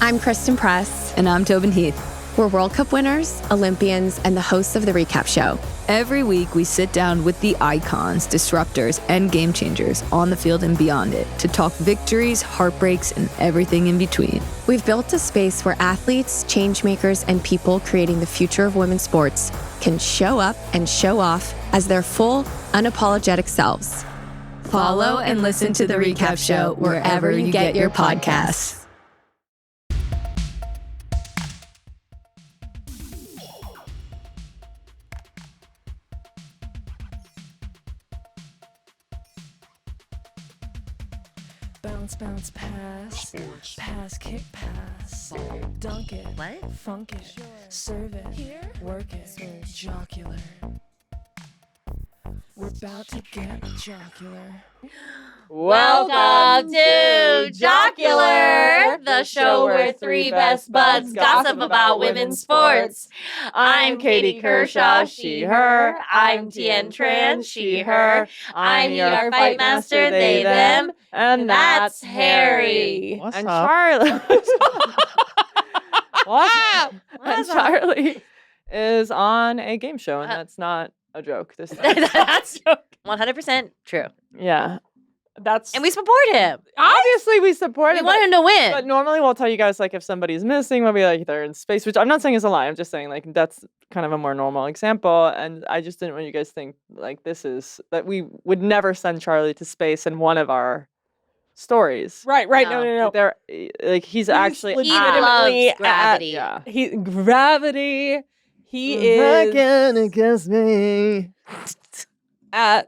I'm Kristen Press. And I'm Tobin Heath. We're World Cup winners, Olympians, and the hosts of The Recap Show. Every week, we sit down with the icons, disruptors, and game changers on the field and beyond it to talk victories, heartbreaks, and everything in between. We've built a space where athletes, changemakers, and people creating the future of women's sports can show up and show off as their full, unapologetic selves. Follow and listen to The Recap Show wherever you get your podcasts. Bounce, bounce, pass. Sports. Pass, kick, pass. Dunk it. What? Funk it. Sure. Serve it. Here. Work it. Jocular. We're about to get jocular. Welcome to Jocular, the show where three best buds gossip about women's sports. I'm Katie Kershaw, she, her. I'm Tien Tran, she, her. I'm your fight master, they, them. And that's Harry. What's and up? Charlie. And Charlie is on a game show, and that's not a joke this time. That's 100% true. Yeah. And we support him. Obviously, we support We him. want him to win. But normally, we'll tell you guys, like, if somebody's missing, we'll be like, they're in space, which I'm not saying is a lie. I'm just saying, like, that's kind of a more normal example. And I just didn't want you guys to think, like, that we would never send Charlie to space in one of our stories. Right. No. They're, like, he's actually He legitimately loves gravity. yeah. Gravity. He is against me. at.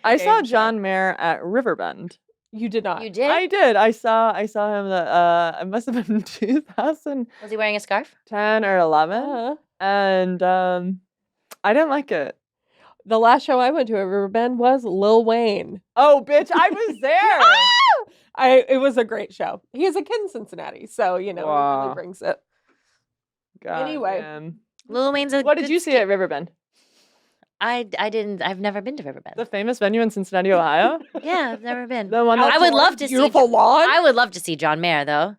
I saw Game show. John Mayer at Riverbend. You did not. You did? I did. I saw him. It must have been 2010 Was he wearing a scarf? or 11, Uh-huh. and I didn't like it. The last show I went to at Riverbend was Lil Wayne. Oh, bitch! I was there. It was a great show. He is a kid in Cincinnati, so he Wow. really brings it. God Anyway. damn. Lil Wayne's a What did good you see at Riverbend? I didn't. I've never been to Riverbend. The famous venue in Cincinnati, Ohio. Yeah, I've never been. The one I would that's love to see. Beautiful lawn. I would love to see John Mayer though.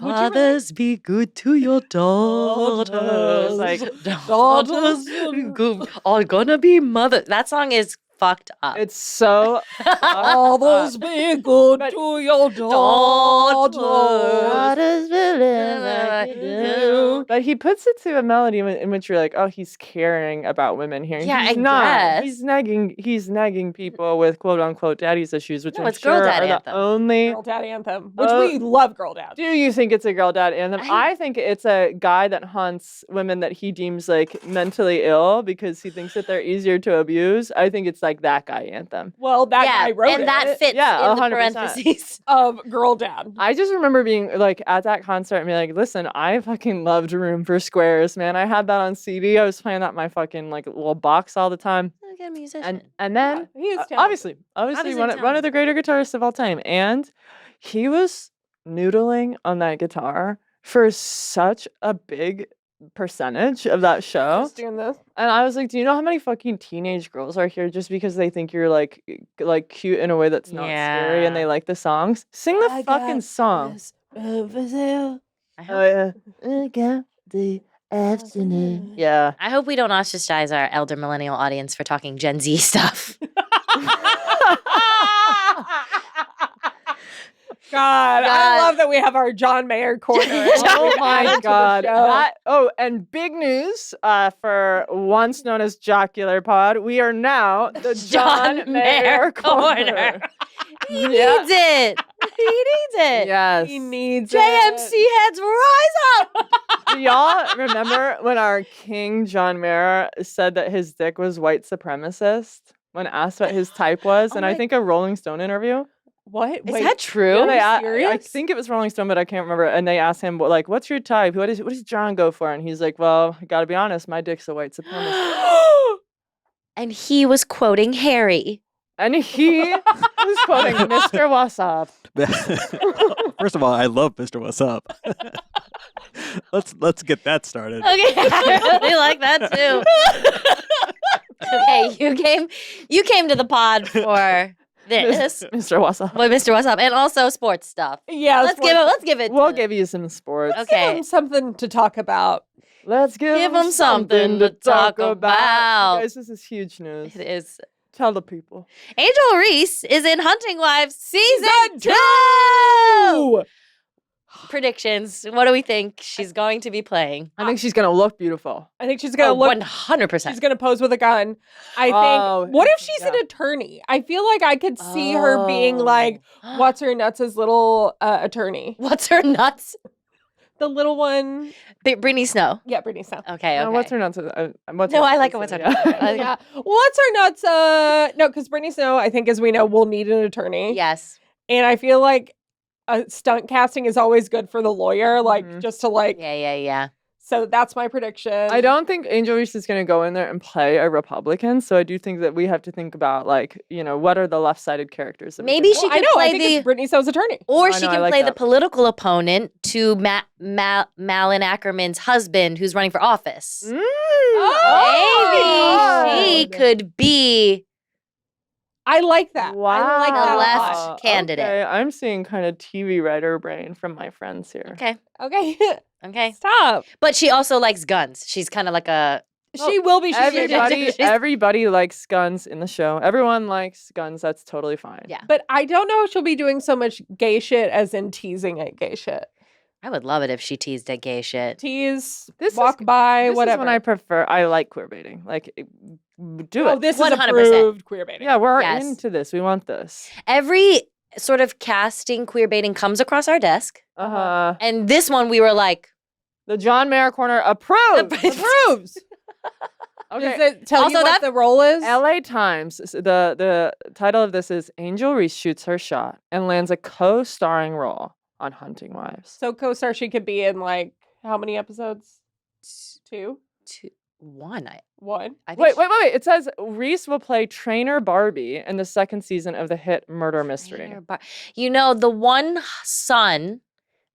Would you Fathers, be good to your daughters. Like, daughters are gonna be mothers. That song is fucked up. it's so. Fathers, be good But- to your daughters. daughters. But he puts it to a melody in which you're like, oh, he's caring about women here. Yeah, he's I not. guess. He's nagging people with quote unquote daddy's issues, which No, I'm it's girl sure dad are the anthem. only. Girl Dad Anthem, which Oh. we love Girl Dad. Do you think it's a girl dad anthem? I think it's a guy that haunts women that he deems like mentally ill because he thinks that they're easier to abuse. I think it's like that guy anthem. Well, that yeah, guy wrote and it that fits Yeah, in the 100%. parentheses. of Girl Dad. I just remember being like at that concert and being like, listen, I fucking loved Room for Squares, man. I had that on CD. I was playing that in my fucking like little box all the time. Like a musician. And then He is talented. obviously Obviously one of talented. the greater guitarists of all time. And he was noodling on that guitar for such a big percentage of that show. Just doing this. And I was like, do you know how many fucking teenage girls are here just because they think you're like cute in a way that's not scary and they Yeah. like the songs? Sing the I fucking got song. this over there. I Oh hope, yeah. I got the afternoon. Yeah. I hope we don't ostracize our elder millennial audience for talking Gen Z stuff. God, I God. love that we have our John Mayer corner. Oh my God. That, And big news for once known as Jocular Pod. We are now the John Mayer Corner. He needs it. He needs it. Yes. he needs JMC it. heads rise up. Do y'all remember when our king John Mayer said that his dick was white supremacist when asked what his type was? Oh And I my- think a Rolling Stone interview. What? Is Wait, that true? Yeah, they you I serious? think it was Rolling Stone, but I can't remember. And they asked him, like, what's your type? What does John go for? And he's like, well, I gotta be honest, my dick's a white supremacist. And he was quoting Harry. And he was quoting Mr. What's Up. First of all, I love Mr. What's Up. Let's get that started. Okay, I really like that too. Okay, you came to the pod for this. Mr. What's Up. Boy, Mr. What's Up, and also sports stuff. Yeah, Let's give it. We'll to- give you some sports. Okay. give them something to talk about. Let's give Give 'em them something to talk about. Guys, this is huge news. It is. Tell the people. Angel Reese is in Hunting Wives season 2. Ooh. Predictions. What do we think she's going to be playing? I think she's gonna look beautiful. I think she's gonna look. 100%. She's gonna pose with a gun. I think. Oh, What if she's an yeah. attorney? I feel like I could see her being like, what's her nuts' little attorney, What's her nuts? the little one. Brittany Snow. Yeah, Brittany Snow. Okay. No, what's her nuts? What's No, her I nuts? like it. What's her Yeah. nuts? I like- Yeah. What's her nuts? No, because Brittany Snow, I think, as we know, will need an attorney. Yes. And I feel like stunt casting is always good for the lawyer, like Mhm. just to like. Yeah. So that's my prediction. I don't think Angel Reese is going to go in there and play a Republican. So I do think that we have to think about, like, what are the left-sided characters? that we Maybe can- she I could know. I play think the, it's Brittany Snow's attorney. or I she know, I can like play the that. political opponent to Malin Ackerman's husband, who's running for office. Mm. Maybe she God. could be. I like that. Wow. I like that The a left lot. candidate. Okay, I'm seeing kind of TV writer brain from my friends here. Okay. Okay. Okay. Stop. But she also likes guns. She's kind of like a. She will be. Everybody likes guns in the show. Everyone likes guns. That's totally fine. Yeah. But I don't know if she'll be doing so much gay shit as in teasing at gay shit. I would love it if she teased at gay shit. Tease, This walk is- by, This whatever. is when I prefer. I like queer baiting. Like, do it. This 100%. is approved queer baiting. Yeah, we're Yes. into this. We want this. Every sort of casting queer baiting comes across our desk. Uh-huh. And this one we were like, The John Mayer Corner approves. Approves. Okay. Does it tell Also, you what that- the role is? LA Times. The title of this is Angel Reese shoots her shot and lands a co-starring role on Hunting Wives. So co-star she could be in like how many episodes? 2? 1. 1? I think Wait. It says Reese will play Trainer Barbie in the second season of the hit murder mystery. the one son,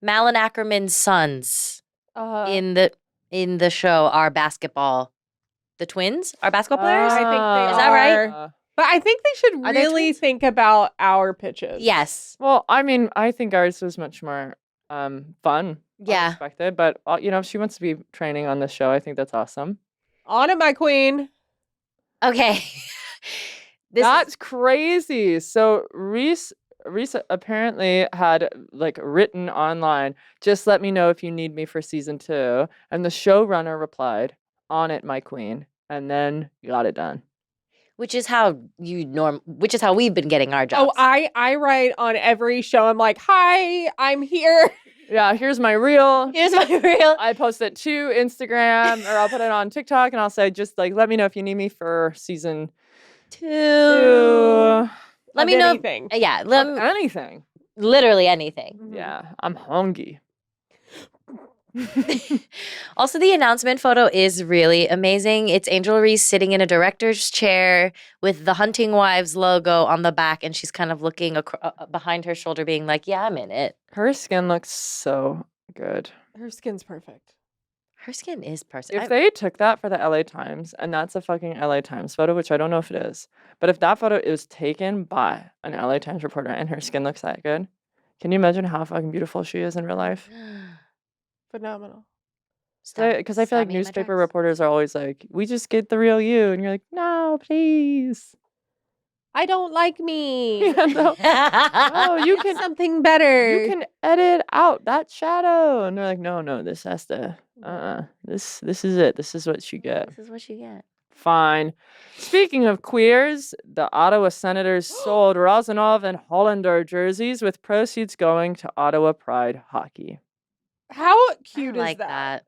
Malin Ackerman's sons in the show are basketball. The twins are basketball players? I think they Is that right? are. But I think they should Are they really twins? think about our pitches. Yes. Well, I mean, I think ours was much more fun. Yeah. Unexpected, but if she wants to be training on this show, I think that's awesome. On it, my queen. Okay. That's crazy. So Reese apparently had like written online, just let me know if you need me for season 2. And the showrunner replied, on it, my queen. And then you got it done. which is how we've been getting our jobs. Oh, I write on every show. I'm like, hi, I'm here. Yeah, here's my reel. Here's my reel. I post it to Instagram or I'll put it on TikTok and I'll say, just like, let me know if you need me for season 2. Let Of me know. anything. Yeah, Anything. literally anything. Yeah, I'm hungry. Also, the announcement photo is really amazing. It's Angel Reese sitting in a director's chair with the Hunting Wives logo on the back, and she's kind of looking behind her shoulder, being like, yeah, I'm in it. Her skin looks so good. Her skin's perfect. Her skin is perfect. If they took that for the LA Times, and that's a fucking LA Times photo, which I don't know if it is, but if that photo is taken by an LA Times reporter and her skin looks that good, can you imagine how fucking beautiful she is in real life? Phenomenal. Because I feel like newspaper reporters are always like, we just get the real you. And you're like, no, please. I don't like me. No, you can something better. you can edit out that shadow. And they're like, no, this has to this is it. This is what you get. This is what you get. Fine. Speaking of queers, the Ottawa Senators sold Rozanov and Hollander jerseys with proceeds going to Ottawa Pride Hockey. How cute I like is that?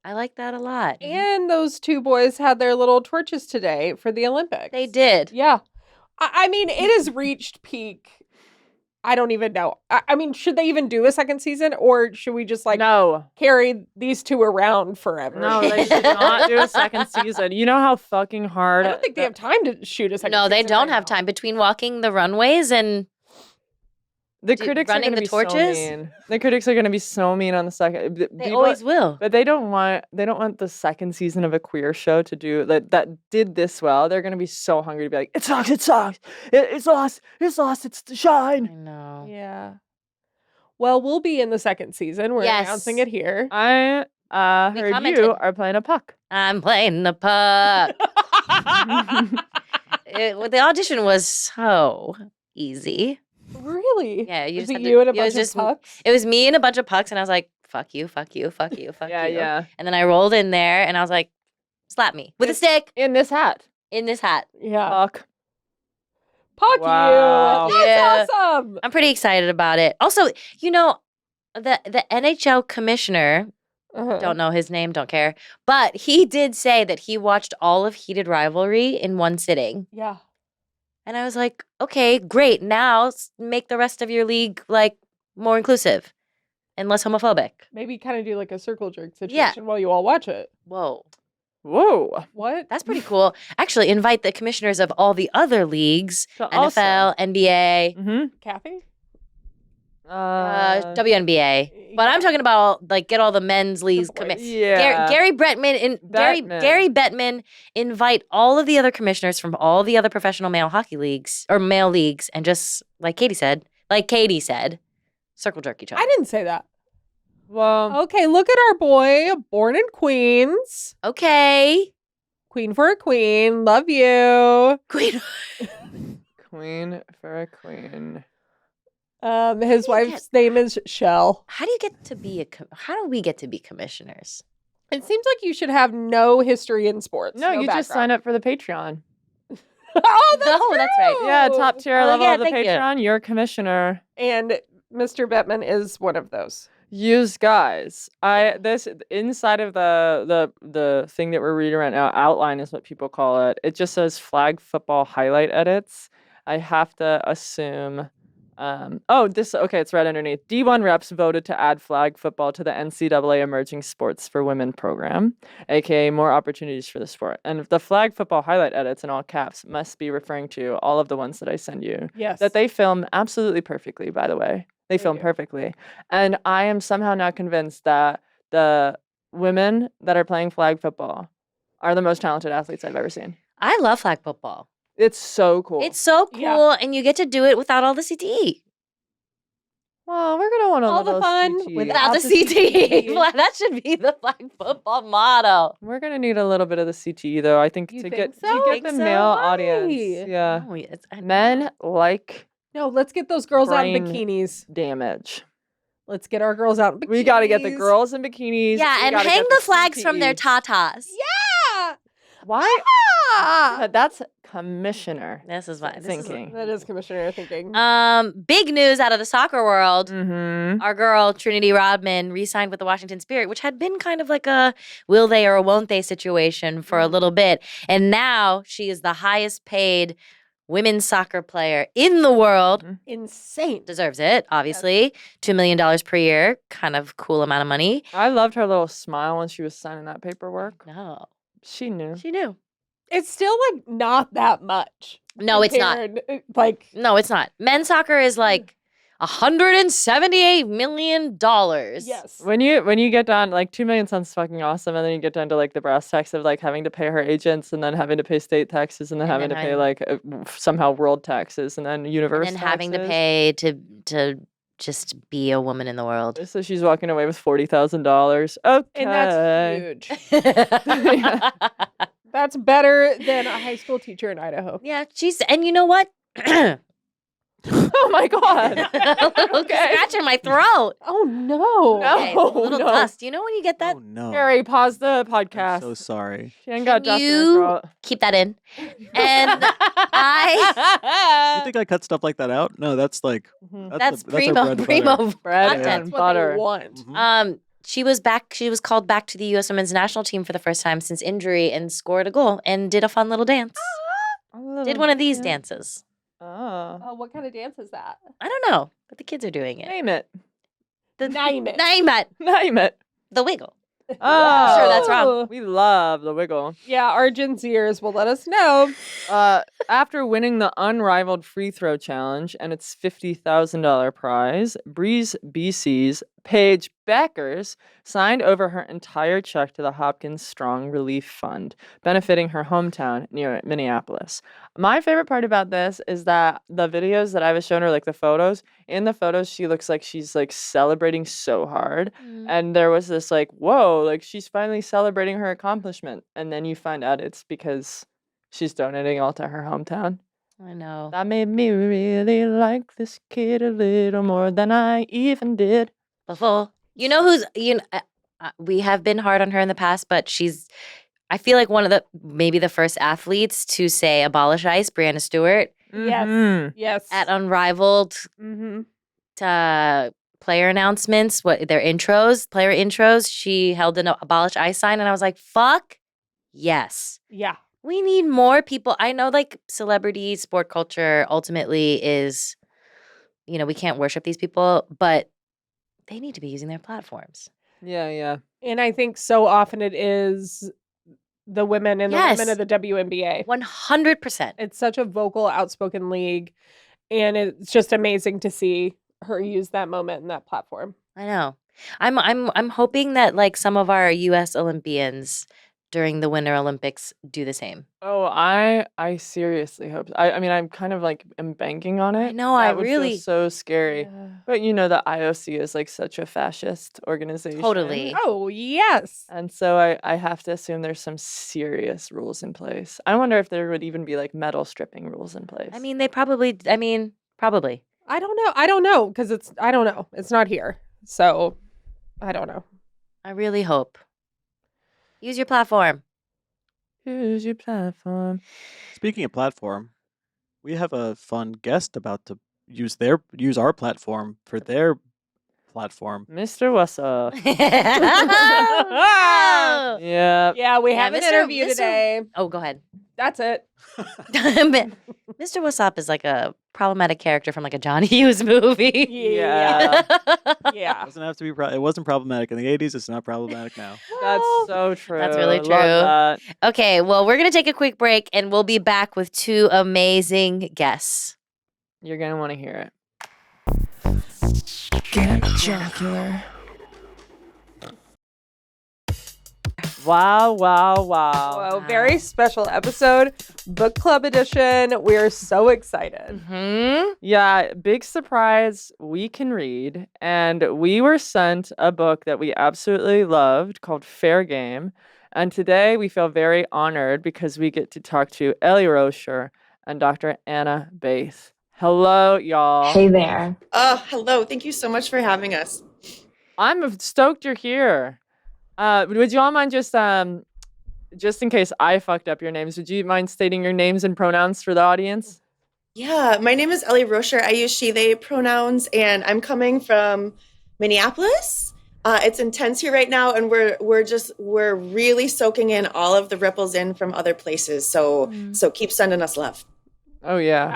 I like that a lot. And those two boys had their little torches today for the Olympics. They did. Yeah. I mean, it has reached peak. I don't even know. I mean, should they even do a second season, or should we just No, carry these two around forever? no, they should not do a second season. You know how fucking hard. I don't think they have time to shoot a second No, season. they don't right have now. time between walking the runways and The critics are running going to the be torches? so mean. The critics are going to be so mean on the second. They always will. But they don't want the second season of a queer show to do that did this well. They're going to be so hungry to be like, it sucks, it's lost, it's the I shine. know. Yeah. Well, we'll be in the second season. We're Yes. announcing it here. I We heard commented. you are playing a puck. I'm playing the puck. The audition was so easy. Really? Yeah, you Is just it had to- you and a it was bunch of just- pucks? It was me and a bunch of pucks, and I was like, fuck you, fuck you, fuck you, fuck Yeah, you. yeah. And then I rolled in there, and I was like, slap me with a stick In this hat. in this hat. Yeah. Puck. Puck Wow. you. That's awesome. I'm pretty excited about it. Also, the NHL commissioner, Uh-huh. don't know his name, don't care, but he did say that he watched all of Heated Rivalry in one sitting. Yeah. And I was like, okay, great. Now make the rest of your league like more inclusive and less homophobic. Maybe kind of do like a circle jerk situation while you all watch it. Whoa. Whoa. What? That's pretty cool. Actually, invite the commissioners of all the other leagues, So also- NFL, NBA, Mm-hmm. Kathy? WNBA. But I'm talking about like get all the men's leagues. Yeah. Gary Bettman Bettman. Gary Bettman invite all of the other commissioners from all the other professional male hockey leagues or male leagues and just like Katie said, circle jerk each other. I didn't say that. Well, Okay, look at our boy, born in Queens. Okay. Queen for a queen. Love you. Queen. queen for a queen. His do you wife's name is Shell. How do you get to be how do we get to be commissioners? It seems like you should have no history in sports. No, you just sign up for the Patreon. Oh, that's No, that's right. true. Yeah, top tier Oh, level yeah, of the thank you. Patreon. You're a commissioner. And Mr. Bettman is one of those. Use guys. This inside of the thing that we're reading right now, outline is what people call it. It just says flag football highlight edits. I have to assume. It's right underneath. D1 reps voted to add flag football to the NCAA Emerging Sports for Women program, aka more opportunities for the sport. And the flag football highlight edits in all caps must be referring to all of the ones that I send you. Yes. That they film absolutely perfectly, by the way. They film do. perfectly. And I am somehow now convinced that the women that are playing flag football are the most talented athletes I've ever seen. I love flag football. It's so cool. It's so cool, Yeah. and you get to do it without all the CTE. well, we're gonna want a All the little fun CTE. Without the the CTE. CTE. Well, that should be the flag football motto. We're gonna need a little bit of the CTE though. I think You to think get so? the Think so? male audience. Why? Yeah. No, I Men know. like No, let's get those girls out in Brain bikinis. damage. Let's get our girls out in bikinis. We gotta get the girls in bikinis. Yeah, we and gotta hang get the flags from their CTE. tatas. Yeah. Why? Ah. That's commissioner This is what thinking. That is commissioner thinking. Big news out of the soccer world. Mm-hmm. Our girl Trinity Rodman re-signed with the Washington Spirit, which had been kind of like a will they or won't they situation for a little bit. And now she is the highest paid women's soccer player in the world. Insane. Deserves it, obviously. $2 million per year. Kind of cool amount of money. I loved her little smile when she was signing that paperwork. No, She knew. she knew. It's still like not that much. No, it's not. compared, Like No, it's not. Men's soccer is like $178 million. yes. When you get down, like 2 million sounds fucking awesome, and then you get down to like the brass tacks of like having to pay her agents, and then having to pay state taxes, and then And having then to pay like somehow world taxes, and then universe And then having to taxes. pay to just be a woman in the world. So she's walking away with $40,000. Okay, And that's huge. That's better than a high school teacher in Idaho. Yeah, and you know what? Oh my god. Okay. Scratch in my throat. Oh no. No. Okay, a little no. dust. You know when you get that? Oh no. Harry, pause the I'm podcast. so sorry. She ain't got Can dust in her you- throat. Keep that in. And You think I cut stuff like that out? No, that's like Mhm. that's our primo bread and butter. Bread content. and That's what butter. they want. Mhm. She was called back to the U.S. women's national team for the first time since injury and scored a goal and did a fun little dance. Did one of these Yeah. dances. Oh. Oh, what kind of dance is that? I don't know, but the kids are doing it. Name it. The, Name it. Name it. Name it. The wiggle. Oh, Sure, that's wrong. We love the wiggle. Yeah, our Gen Zers will let us know. After winning the unrivaled free throw challenge and its $50,000 prize, Breeze BC's Paige Beckers signed over her entire check to the Hopkins Strong Relief Fund, benefiting her hometown near Minneapolis. My favorite part about this is that the videos that I was showing her, like the photos, in the photos, she looks like she's like celebrating so hard. And there was this like, whoa, like she's finally celebrating her accomplishment. And then you find out it's because she's donating all to her hometown. I know. That made me really like this kid a little more than I even did. Before. You know who's, we have been hard on her in the past, but I feel like one of maybe the first athletes to say abolish ICE, Brianna Stewart. Mhm. Yes. At Unrivaled player announcements, player intros, she held an abolish ICE sign, and I was like, fuck yes. Yeah. We need more people. I know like celebrity sport culture ultimately is, we can't worship these people, but they need to be using their platforms. Yeah. And I think so often it is the women and the women of the WNBA. 100%. It's such a vocal, outspoken league. And it's just amazing to see her use that moment and that platform. I know. I'm hoping that like some of our US Olympians during the Winter Olympics do the same. Oh, I seriously hope. I mean, I'm kind of like am banking on it. I know. That I would really feel so scary. But the IOC is like such a fascist organization. Totally. Oh, yes. And so I have to assume there's some serious rules in place. I wonder if there would even be like medal stripping rules in place. I mean, they probably. Probably. I don't know because I don't know. It's not here. So I don't know. I really hope. Use your platform. Use your platform. Speaking of platform, we have a fun guest about to use our platform for their platform. Mr. What's up? Yeah. Yeah, we have an interview Mr. today. Oh, go ahead. That's it. Mr. Wasop is like a problematic character from like a John Hughes movie. Yeah. It Yeah. doesn't have to be. It wasn't problematic in the '80s. It's not problematic now. That's so true. That's really Love true. that. Okay, well, we're going to take a quick break and we'll be back with two amazing guests. You're going to want to hear it. Get jocular. Wow. Whoa, very special episode, book club edition. We're so excited. Yeah, big surprise. We can read. And we were sent a book that we absolutely loved called Fair Game. And today we feel very honored because we get to talk to Ellie Roscher and Dr. Anna Baeth. Hello, y'all. Hey there. Hello. Thank you so much for having us. I'm stoked you're here. Would you all mind just in case I fucked up your names, would you mind stating your names and pronouns for the audience? Yeah, my name is Ellie Roscher. I use she, they pronouns, and I'm coming from Minneapolis. It's intense here right now, and we're really soaking in all of the ripples in from other places. So keep sending us love. Oh yeah.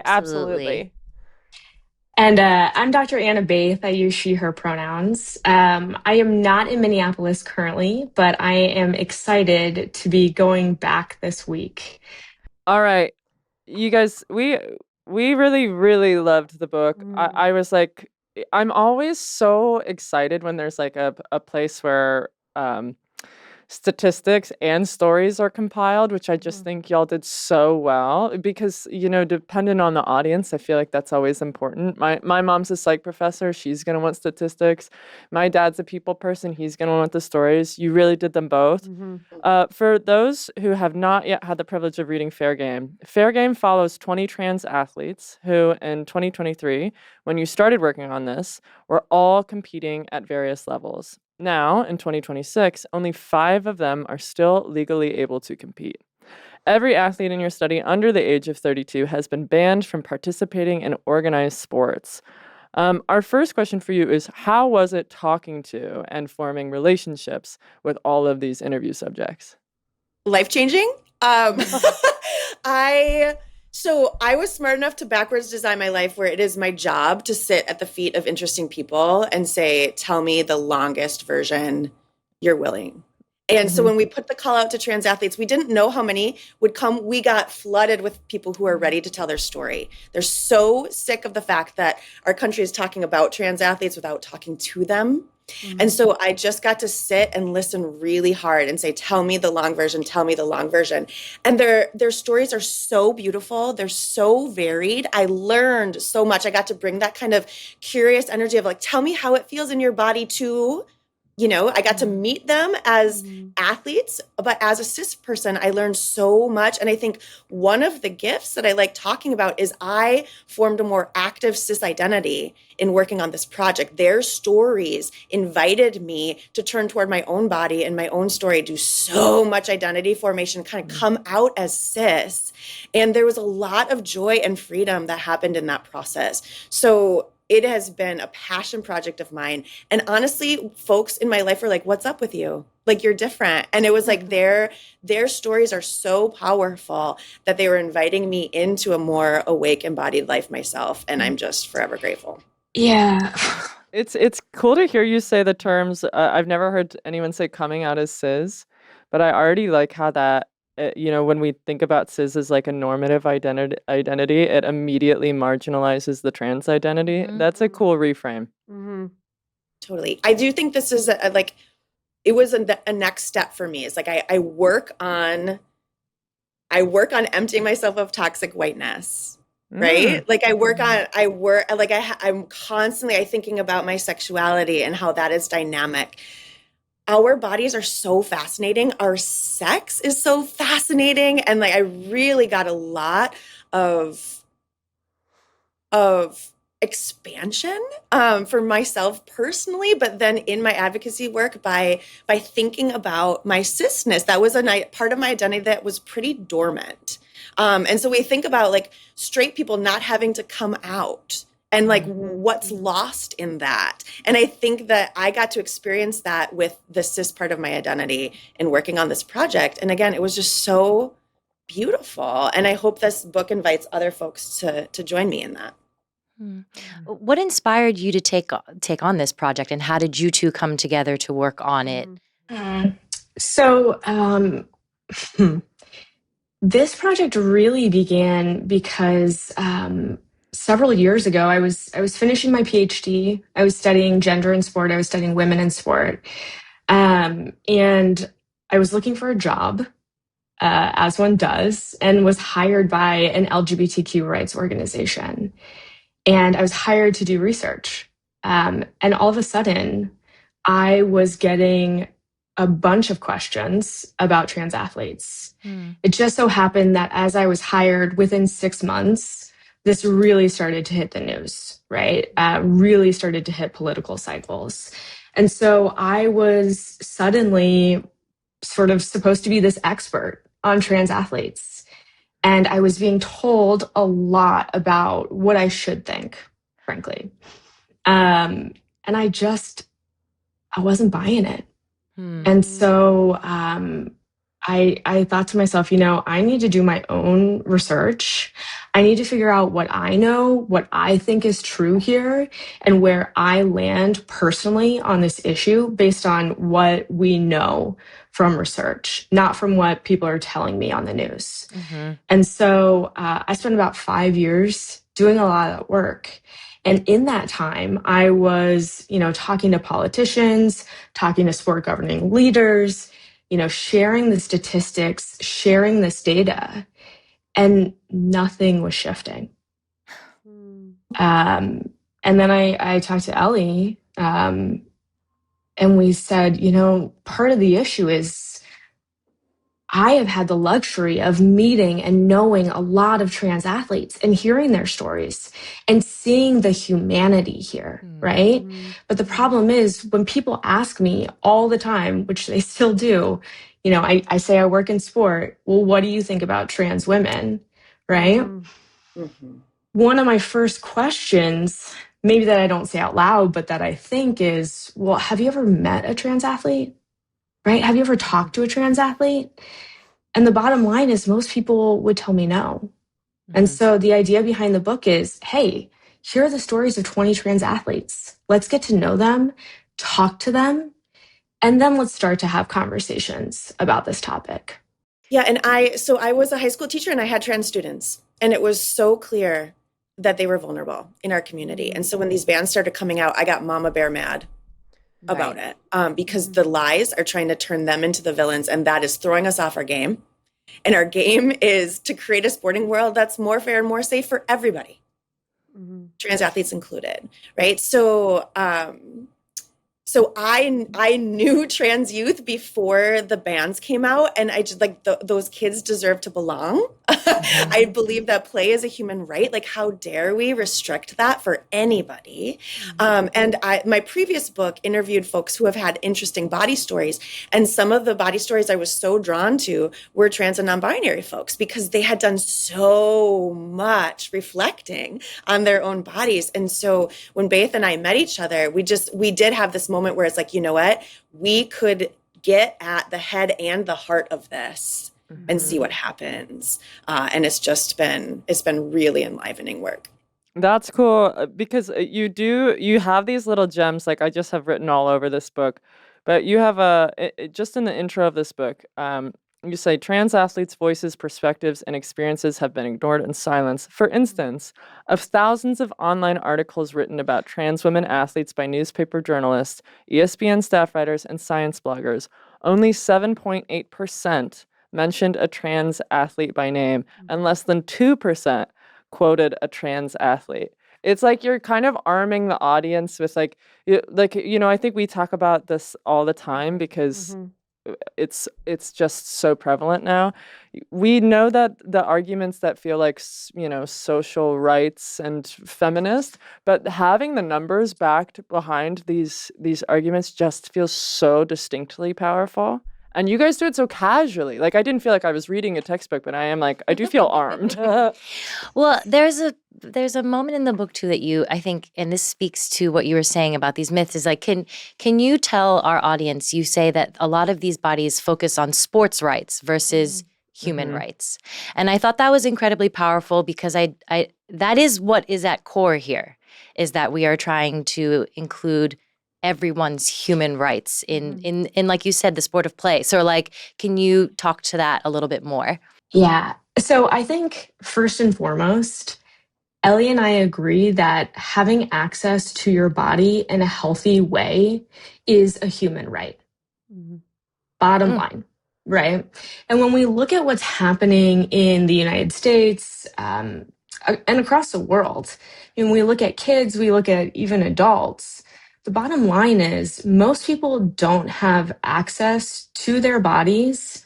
Absolutely. And I'm Dr. Anna Baeth. I use she, her pronouns. I am not in Minneapolis currently, but I am excited to be going back this week. All right. You guys, we really, really loved the book. I was like, I'm always so excited when there's like a place where statistics and stories are compiled, which I just think y'all did so well because, depending on the audience, I feel like that's always important. My mom's a psych professor. She's going to want statistics. My dad's a people person. He's going to want the stories. You really did them both. For those who have not yet had the privilege of reading Fair Game follows 20 trans athletes who in 2023, when you started working on this, were all competing at various levels. Now, in 2026, only 5 of them are still legally able to compete. Every athlete in your study under the age of 32 has been banned from participating in organized sports. Our first question for you is, how was it talking to and forming relationships with all of these interview subjects? Life-changing. So I was smart enough to backwards design my life where it is my job to sit at the feet of interesting people and say, tell me the longest version you're willing. And so when we put the call out to trans athletes, we didn't know how many would come. We got flooded with people who are ready to tell their story. They're so sick of the fact that our country is talking about trans athletes without talking to them. And so I just got to sit and listen really hard and say, tell me the long version, tell me the long version. And their stories are so beautiful. They're so varied. I learned so much. I got to bring that kind of curious energy of like, tell me how it feels in your body too. You know, I got to meet them as athletes, but as a cis person, I learned so much. And I think one of the gifts that I like talking about is I formed a more active cis identity in working on this project. Their stories invited me to turn toward my own body and my own story, do so much identity formation, kind of come out as cis. And there was a lot of joy and freedom that happened in that process. So it has been a passion project of mine. And honestly, folks in my life were like, what's up with you? Like, you're different. And it was like their stories are so powerful that they were inviting me into a more awake, embodied life myself. And I'm just forever grateful. Yeah. It's cool to hear you say the terms. I've never heard anyone say coming out as cis, but I already like how that, when we think about cis as like a normative identity, it immediately marginalizes the trans identity. That's a cool reframe. Totally. I do think this is it was a next step for me. It's like I work on emptying myself of toxic whiteness. Right? Like I'm constantly thinking about my sexuality and how that is dynamic. Our bodies are so fascinating. Our sex is so fascinating. And like, I really got a lot of expansion for myself personally, but then in my advocacy work by thinking about my cisness. That was a part of my identity that was pretty dormant. And so we think about like straight people not having to come out and like what's lost in that. And I think that I got to experience that with the cis part of my identity in working on this project. And again, it was just so beautiful. And I hope this book invites other folks to join me in that. What inspired you to take on this project, and how did you two come together to work on it? So this project really began because several years ago, I was finishing my PhD. I was studying gender in sport. I was studying women in sport. And I was looking for a job, as one does, and was hired by an LGBTQ rights organization. And I was hired to do research. And all of a sudden, I was getting a bunch of questions about trans athletes. It just so happened that as I was hired, within 6 months, this really started to hit the news, right? Really started to hit political cycles. And so I was suddenly sort of supposed to be this expert on trans athletes. And I was being told a lot about what I should think, frankly. And I wasn't buying it. And so I thought to myself, I need to do my own research. I need to figure out what I know, what I think is true here, and where I land personally on this issue based on what we know from research, not from what people are telling me on the news. And so I spent about 5 years doing a lot of that work. And in that time, I was, talking to politicians, talking to sport governing leaders, sharing the statistics, sharing this data, and nothing was shifting. And then I talked to Ellie, and we said, part of the issue is I have had the luxury of meeting and knowing a lot of trans athletes and hearing their stories and seeing the humanity here, right? But the problem is when people ask me all the time, which they still do, I say I work in sport. Well, what do you think about trans women, right? One of my first questions, maybe that I don't say out loud, but that I think is, well, have you ever met a trans athlete? Right? Have you ever talked to a trans athlete? And the bottom line is most people would tell me no. And so the idea behind the book is, hey, here are the stories of 20 trans athletes. Let's get to know them, talk to them, And then let's start to have conversations about this topic. Yeah, and I was a high school teacher and I had trans students, and it was so clear that they were vulnerable in our community. And so when these bans started coming out, I got mama bear mad about it, because the lies are trying to turn them into the villains, and that is throwing us off our game. And our game is to create a sporting world that's more fair and more safe for everybody, trans athletes included, right? So I knew trans youth before the bans came out, and I just like those kids deserve to belong. I believe that play is a human right. Like, how dare we restrict that for anybody? And my previous book interviewed folks who have had interesting body stories, and some of the body stories I was so drawn to were trans and non-binary folks, because they had done so much reflecting on their own bodies. And so when Baeth and I met each other, we did have this moment where it's like, you know what, we could get at the head and the heart of this and see what happens. And it's been really enlivening work. That's cool, because you have these little gems, like I just have written all over this book, but you have just in the intro of this book, you say trans athletes' voices, perspectives, and experiences have been ignored and silenced. For instance, of thousands of online articles written about trans women athletes by newspaper journalists, ESPN staff writers, and science bloggers, only 7.8% mentioned a trans athlete by name, and less than 2% quoted a trans athlete. It's like you're kind of arming the audience with I think we talk about this all the time because it's just so prevalent now. We know that the arguments that feel like, social rights and feminist, but having the numbers backed behind these arguments just feels so distinctly powerful. And you guys do it so casually. Like, I didn't feel like I was reading a textbook, but I do feel armed. Well, there's a moment in the book too that I think, and this speaks to what you were saying about these myths, is like, can you tell our audience, you say that a lot of these bodies focus on sports rights versus human rights. And I thought that was incredibly powerful, because I that is what is at core here, is that we are trying to include everyone's human rights in like you said, the sport of play. So can you talk to that a little bit more? Yeah. So I think first and foremost, Ellie and I agree that having access to your body in a healthy way is a human right. Bottom line, right? And when we look at what's happening in the United States and across the world, when we look at kids, we look at even adults, the bottom line is most people don't have access to their bodies,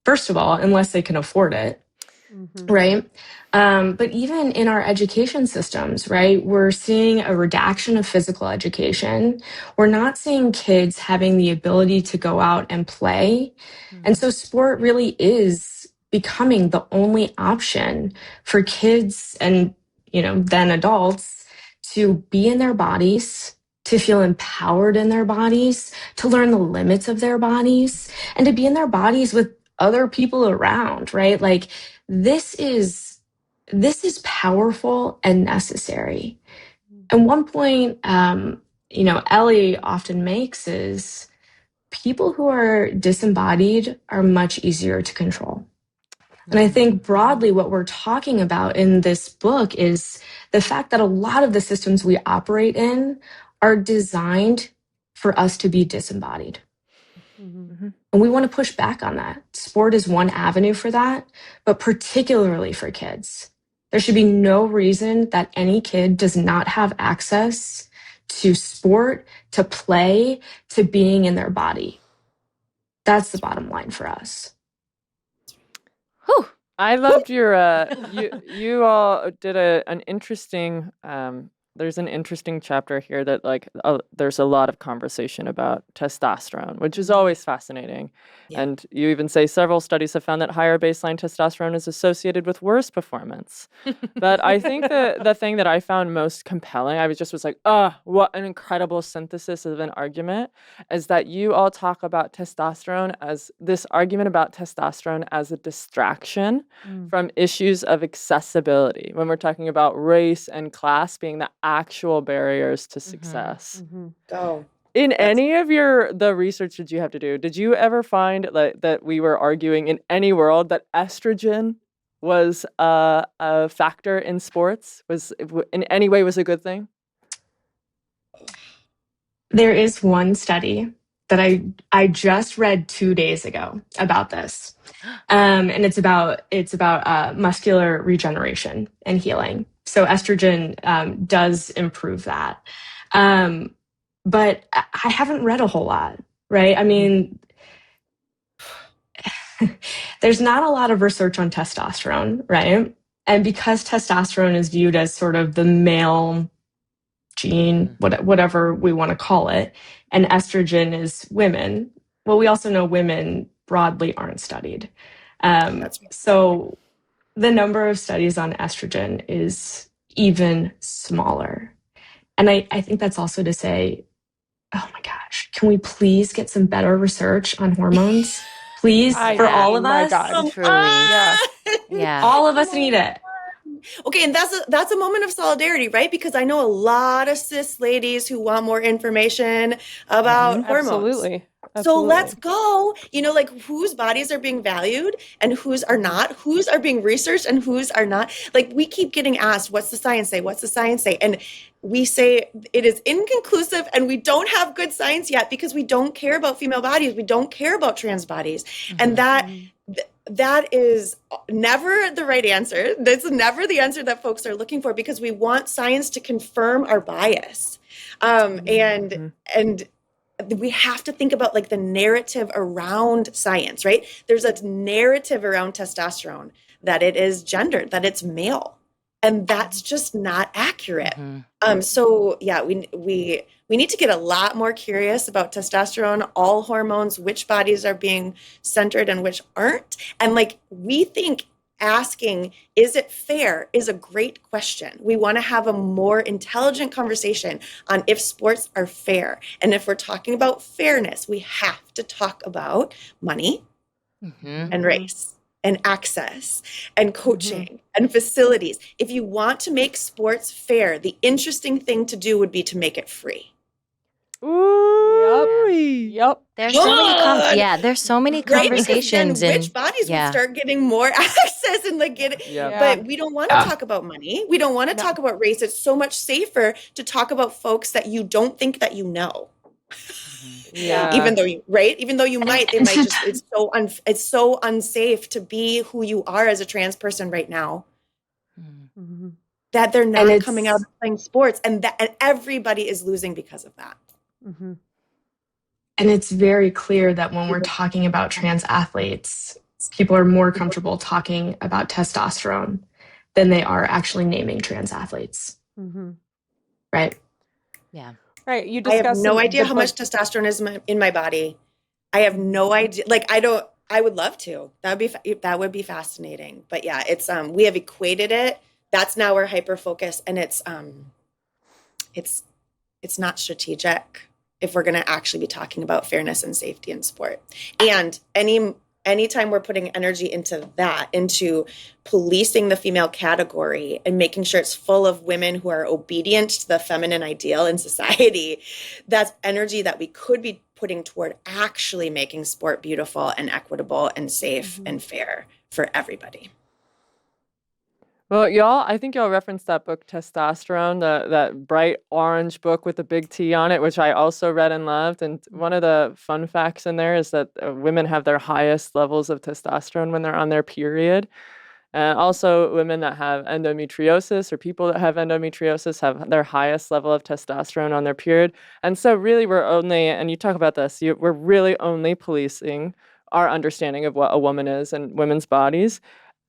first of all, unless they can afford it, right? But even in our education systems, right, we're seeing a redaction of physical education. We're not seeing kids having the ability to go out and play. And so sport really is becoming the only option for kids and, then adults to be in their bodies, to feel empowered in their bodies, to learn the limits of their bodies, and to be in their bodies with other people around, right? Like, this is powerful and necessary. And one point, Ellie often makes is people who are disembodied are much easier to control. And I think broadly what we're talking about in this book is the fact that a lot of the systems we operate in are designed for us to be disembodied. And we want to push back on that. Sport is one avenue for that, but particularly for kids. There should be no reason that any kid does not have access to sport, to play, to being in their body. That's the bottom line for us. Whew. I loved your you all did an interesting there's an interesting chapter here that there's a lot of conversation about testosterone, which is always fascinating. Yeah. And you even say several studies have found that higher baseline testosterone is associated with worse performance. But I think the thing that I found most compelling, I was like, what an incredible synthesis of an argument, is that you all talk about testosterone as this argument about testosterone as a distraction from issues of accessibility, when we're talking about race and class being the actual barriers to success. Go. In any of the research that you have to do, did you ever find that we were arguing in any world that estrogen was a factor in sports? In any way was a good thing? There is one study that I just read 2 days ago about this, and it's about muscular regeneration and healing. So estrogen does improve that, but I haven't read a whole lot. Right? I mean, there's not a lot of research on testosterone, right? And because testosterone is viewed as sort of the male gene, whatever we want to call it, and estrogen is women. Well, we also know women broadly aren't studied. So the number of studies on estrogen is even smaller. And I think that's also to say, oh my gosh, can we please get some better research on hormones? Please, for all of us. Truly. Yeah. All of us need it. Okay, and that's a moment of solidarity, right? Because I know a lot of cis ladies who want more information about hormones. Absolutely. So let's go. Like whose bodies are being valued and whose are not, whose are being researched and whose are not. Like we keep getting asked, what's the science say? What's the science say? And we say it is inconclusive and we don't have good science yet because we don't care about female bodies. We don't care about trans bodies. And that is never the right answer. That's never the answer that folks are looking for because we want science to confirm our bias. And we have to think about like the narrative around science, right? There's a narrative around testosterone that it is gendered, that it's male, and that's just not accurate. So yeah, we need to get a lot more curious about testosterone, all hormones, which bodies are being centered and which aren't. And like we think asking, is it fair, is a great question. We want to have a more intelligent conversation on if sports are fair. And if we're talking about fairness, we have to talk about money and race and access and coaching and facilities. If you want to make sports fair, the interesting thing to do would be to make it free. Ooh. Yep. There's so many there's so many conversations then which bodies would start getting more access and like get it. But we don't want to talk about money. We don't want to talk about race. It's so much safer to talk about folks that you don't think that you know. Even though you might, they might just it's so unsafe to be who you are as a trans person right now. That they're not coming out and playing sports and everybody is losing because of that. And it's very clear that when we're talking about trans athletes, people are more comfortable talking about testosterone than they are actually naming trans athletes. Right? Yeah. Right. You I have no idea how much testosterone is in my body. I have no idea. Like, I would love to. That would be fascinating. But yeah, it's, we have equated it. That's now our hyper focus. And it's not strategic if we're going to actually be talking about fairness and safety in sport. And anytime we're putting energy into that, into policing the female category and making sure it's full of women who are obedient to the feminine ideal in society, that's energy that we could be putting toward actually making sport beautiful and equitable and safe and fair for everybody. Well, I think y'all referenced that book, Testosterone, that bright orange book with the big T on it, which I also read and loved. And one of the fun facts in there is that women have their highest levels of testosterone when they're on their period. And also women that have endometriosis or people that have endometriosis have their highest level of testosterone on their period. And so really we're only, and you talk about this, we're really only policing our understanding of what a woman is and women's bodies.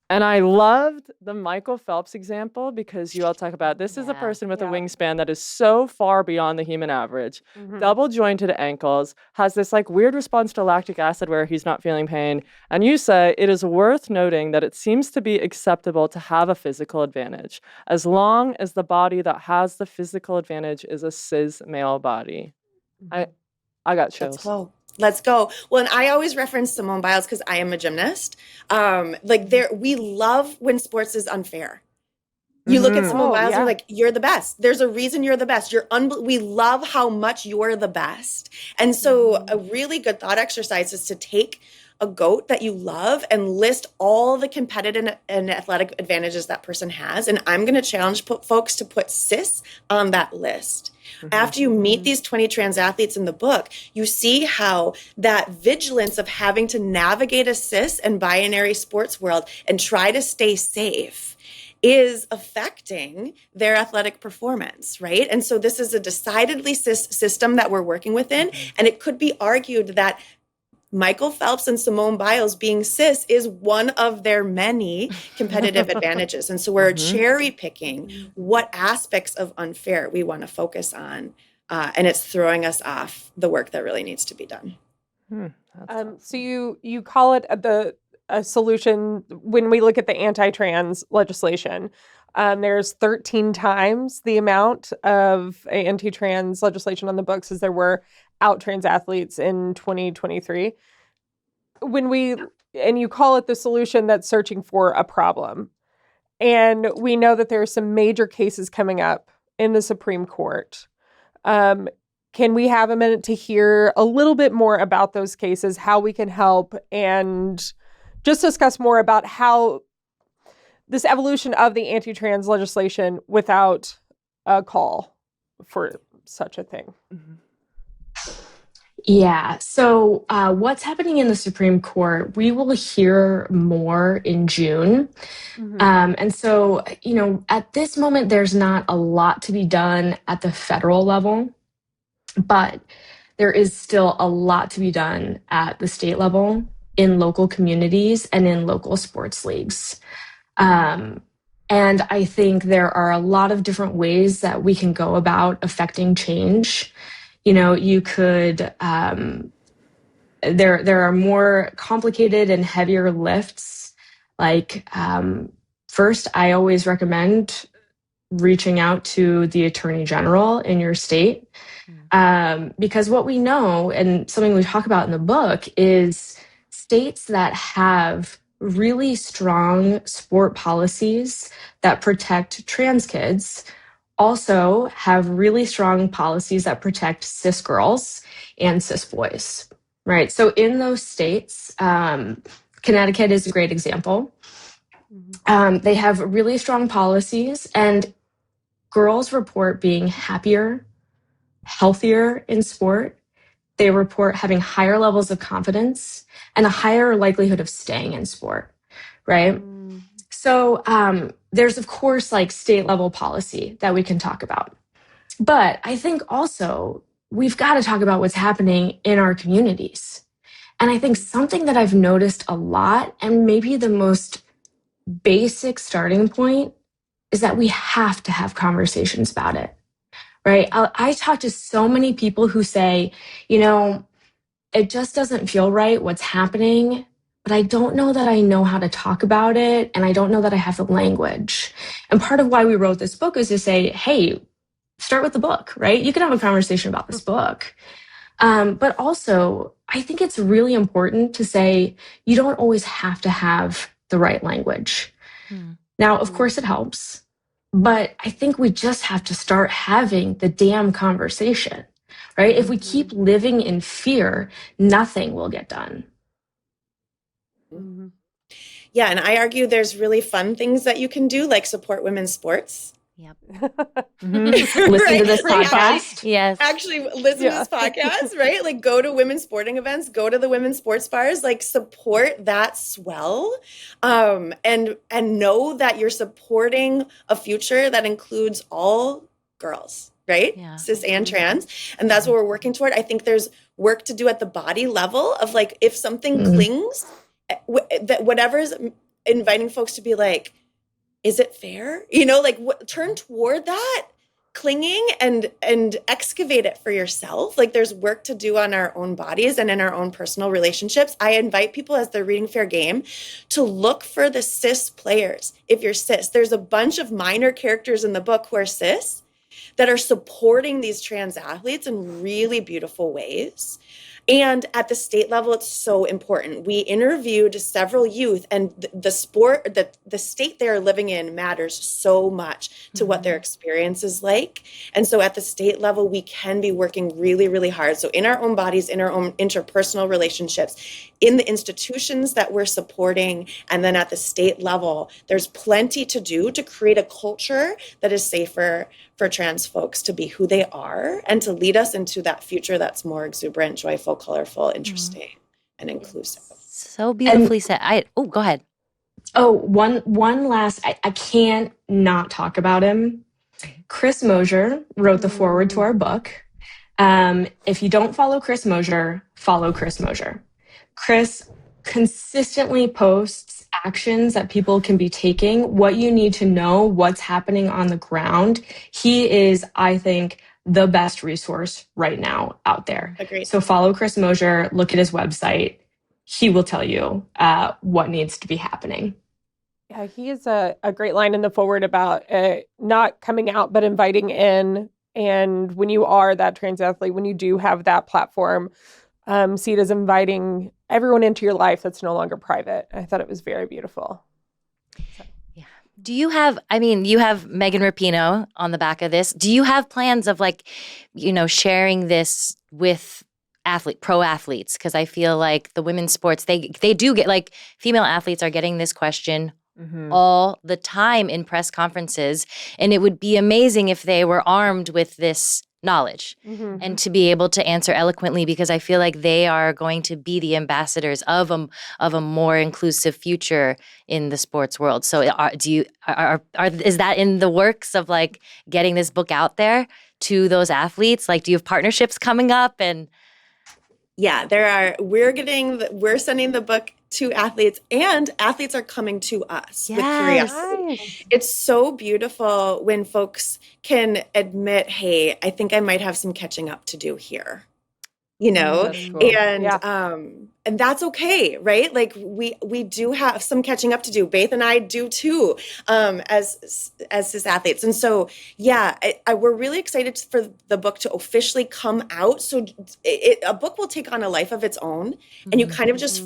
And I loved the Michael Phelps example because you all talk about this is a person with a wingspan that is so far beyond the human average, double jointed ankles, has this like weird response to lactic acid where he's not feeling pain. And you say it is worth noting that it seems to be acceptable to have a physical advantage as long as the body that has the physical advantage is a cis male body. I got chills. Let's go. Well, and I always reference Simone Biles because I am a gymnast. We love when sports is unfair. You look at Simone Oh, Biles and yeah. you're like, you're the best. There's a reason you're the best. We love how much you're the best. And so a really good thought exercise is to take a goat that you love and list all the competitive and athletic advantages that person has. And I'm going to challenge folks to put cis on that list. After you meet these 20 trans athletes in the book, you see how that vigilance of having to navigate a cis and binary sports world and try to stay safe is affecting their athletic performance, right? And so this is a decidedly cis system that we're working within. And it could be argued that Michael Phelps and Simone Biles being cis is one of their many competitive advantages. And so we're cherry picking what aspects of unfair we want to focus on. And it's throwing us off the work that really needs to be done. So you call it a solution when we look at the anti-trans legislation. There's 13 times the amount of anti-trans legislation on the books as there were out trans athletes in 2023. And you call it the solution that's searching for a problem. And we know that there are some major cases coming up in the Supreme Court. Can we have a minute to hear a little bit more about those cases, how we can help, and just discuss more about how this evolution of the anti-trans legislation without a call for such a thing? Yeah. So what's happening in the Supreme Court, we will hear more in June. And so, at this moment, there's not a lot to be done at the federal level, but there is still a lot to be done at the state level, in local communities, and in local sports leagues. And I think there are a lot of different ways that we can go about affecting change. You could, there are more complicated and heavier lifts. Like, first, I always recommend reaching out to the Attorney General in your state. Because what we know, and something we talk about in the book, is states that have really strong sport policies that protect trans kids also have really strong policies that protect cis girls and cis boys, right? So in those states, Connecticut is a great example. They have really strong policies, and girls report being happier, healthier in sport. They report having higher levels of confidence and a higher likelihood of staying in sport, right? So there's, of course, like state level policy that we can talk about. But I think also we've got to talk about what's happening in our communities. And I think something that I've noticed a lot, and maybe the most basic starting point, is that we have to have conversations about it, right? I talk to so many people who say, it just doesn't feel right what's happening, but I don't know that I know how to talk about it, and I don't know that I have the language. And part of why we wrote this book is to say, hey, start with the book, right? You can have a conversation about this book. But also, I think it's really important to say you don't always have to have the right language. Now, of course, it helps, but I think we just have to start having the damn conversation, right? If we keep living in fear, nothing will get done. Yeah, and I argue there's really fun things that you can do, like support women's sports. Yep. Listen to this podcast. Yes. Actually, listen to this podcast, right? Like, go to women's sporting events, go to the women's sports bars, like support that swell, and know that you're supporting a future that includes all girls, right? Yeah. Cis and trans, and that's what we're working toward. I think there's work to do at the body level of like, if something clings, that whatever's inviting folks to be like, is it fair? Turn toward that clinging and excavate it for yourself. Like, there's work to do on our own bodies and in our own personal relationships. I invite people, as they're reading Fair Game, to look for the cis players. If you're cis, there's a bunch of minor characters in the book who are cis. that are supporting these trans athletes in really beautiful ways. And at the state level, it's so important. We interviewed several youth, and the state they're living in matters so much to what their experience is like. And so at the state level, we can be working really, really hard. So in our own bodies, in our own interpersonal relationships, in the institutions that we're supporting, and then at the state level, there's plenty to do to create a culture that is safer for trans folks to be who they are and to lead us into that future that's more exuberant, joyful, colorful, interesting, and inclusive. So beautifully said. Go ahead. Oh, one last, I can't not talk about him. Chris Mosier wrote the foreword to our book. If you don't follow Chris Mosier, follow Chris Mosier. Chris consistently posts actions that people can be taking, what you need to know, what's happening on the ground. He is, I think, the best resource right now out there. Agreed. So follow Chris Mosier, look at his website. He will tell you what needs to be happening. Yeah, he has a great line in the forward about not coming out, but inviting in. And when you are that trans athlete, when you do have that platform, see it as inviting everyone into your life that's no longer private. I thought it was very beautiful. Yeah. Do you have, you have Megan Rapinoe on the back of this. Do you have plans of sharing this with pro athletes? Because I feel like the women's sports, they do get, female athletes are getting this question all the time in press conferences. And it would be amazing if they were armed with this knowledge and to be able to answer eloquently, because I feel like they are going to be the ambassadors of a more inclusive future in the sports world. So is that in the works of getting this book out there to those athletes? Do you have partnerships coming up? And yeah, there are. We're sending the book to athletes, and athletes are coming to us with curiosity. Nice. It's so beautiful when folks can admit, hey, I think I might have some catching up to do here. That's cool. And that's okay, right? We do have some catching up to do. Baeth and I do too, as cis athletes. And so, yeah, we're really excited for the book to officially come out. So a book will take on a life of its own, and you kind of just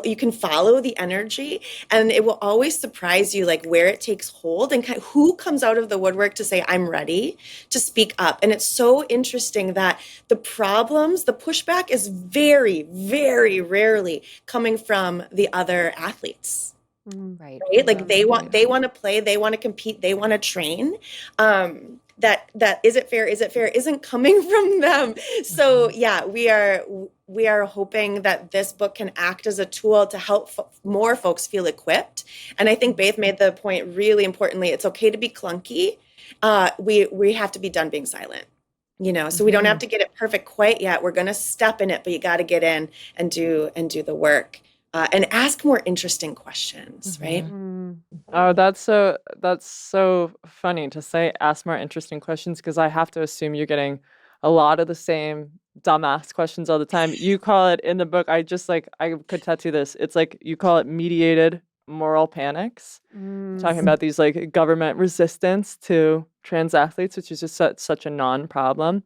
you can follow the energy, and it will always surprise you, where it takes hold and who comes out of the woodwork to say, I'm ready to speak up. And it's so interesting that the pushback is very, very rarely coming from the other athletes. Right? They want to play, they want to compete, they want to train. That is it fair isn't coming from them. So yeah, we are hoping that this book can act as a tool to help more folks feel equipped. And I think Baeth made the point really importantly, it's okay to be clunky. We have to be done being silent. So we don't have to get it perfect quite yet. We're going to step in it, but you got to get in and do the work and ask more interesting questions, right? Oh, that's so funny to say. Ask more interesting questions, because I have to assume you're getting a lot of the same dumbass questions all the time. You call it in the book. I could tattoo this. It's you call it mediated moral panics, talking about these government resistance to trans athletes, which is just such a non-problem.